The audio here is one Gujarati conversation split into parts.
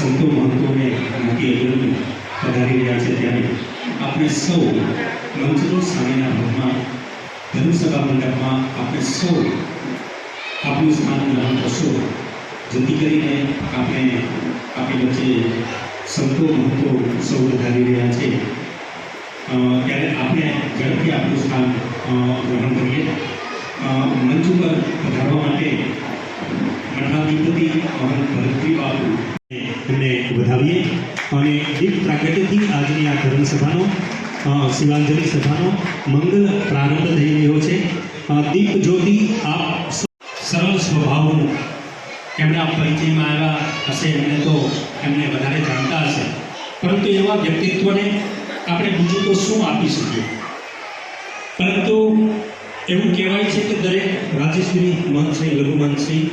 સંતો મહંતોને મોટી અગ્રણી પધારી રહ્યા છે ત્યારે આપણે સૌ મંચની સામેના ભાગમાં ધર્મસભા મંડપમાં આપણે સૌ આપણું સ્થાન ગ્રહણ કરશો, જેથી કરીને આપણે આપણી વચ્ચે સંતો મહંતો સૌ પધારી રહ્યા છે ત્યારે આપણે ઝડપથી આપણું સ્થાન ગ્રહણ કરીએ. મંચ ઉપર પધારવા માટે મઠાધિપતિ મહંત ભરતજી બાપુ એમને વધાવીએ અને દીપ પ્રાગટ્યથી આજની આ ધર્મસભાનો શિવાંજલિ સભાનો મંગલ પ્રારંભ થઈ રહ્યો છે. દીપ જ્યોતિ આપ સરળ સ્વભાવનું એમના પરિચયમાં આવ્યા હશે, એમને તો એમને વધારે જાણતા હશે, પરંતુ એવા વ્યક્તિત્વને આપણે બીજું તો શું આપી શકીએ. પરંતુ એવું કહેવાય છે કે દરેક રાજેશ્રી મહંતશ્રી લઘુ મહંતશ્રી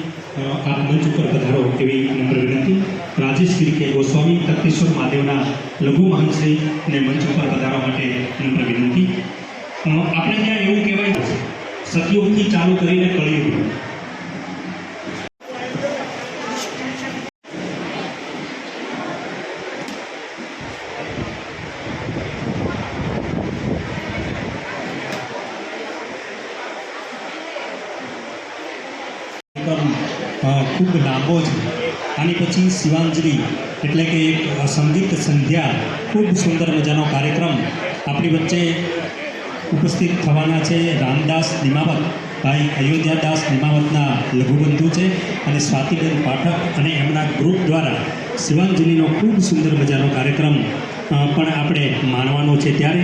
આપ મંચ ઉપર પધારો એવી નમ્ર વિનંતી. રાજેશ્રી કે ગોસ્વામી તખ્તેશ્વર મહાદેવના લઘુ મહંતશ્રીને મંચ ઉપર પધારવા માટે નમ્ર વિનંતી. આપણે ત્યાં એવું કહેવાય છે સતયુગથી ચાલુ કરીને કળિયુગ. ખૂબ લાંબો છે. આની પછી શિવાંજલિ એટલે કે એક સંગીત સંધ્યા, ખૂબ સુંદર મજાનો કાર્યક્રમ આપણી વચ્ચે ઉપસ્થિત થવાના છે. રામદાસ નિમાવત ભાઈ અયોધ્યાદાસ નિમાવતના લઘુબંધુ છે અને સ્વાતિબેન પાઠક અને એમના ગ્રુપ દ્વારા શિવાંજલિનો ખૂબ સુંદર મજાનો કાર્યક્રમ પણ આપણે માણવાનો છે. ત્યારે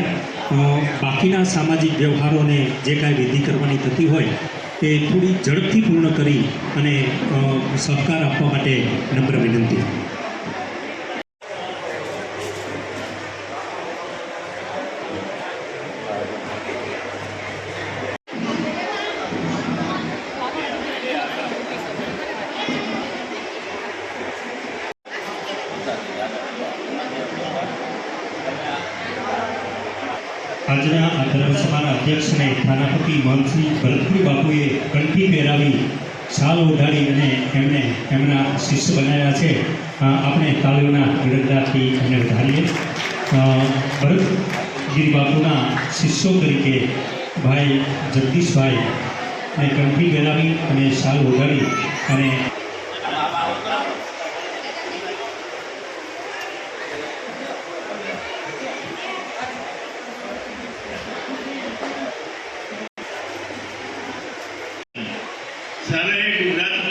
બાકીના સામાજિક વ્યવહારોને જે કાંઈ વિધિ કરવાની થતી હોય તે થોડી ઝડપથી પૂર્ણ કરી અને સહકાર આપવા માટે નમ્ર વિનંતી. આજના આ ધર્મસભાના અધ્યક્ષને થાનાપતિ મહંતશ્રી ભરતજી બાપુએ કંઠી પહેરાવી શાલ ઓઢાડી અને એમને એમના શિષ્ય બનાવ્યા છે. આપણે તાળીઓના ગણગડાથી એમને વધારીએ. ભરતગીરી બાપુના શિષ્યો તરીકે ભાઈ જગદીશભાઈ ને કંઠી પહેરાવી અને શાલ ઓઢાડી અને જ્યારે ગુજરાત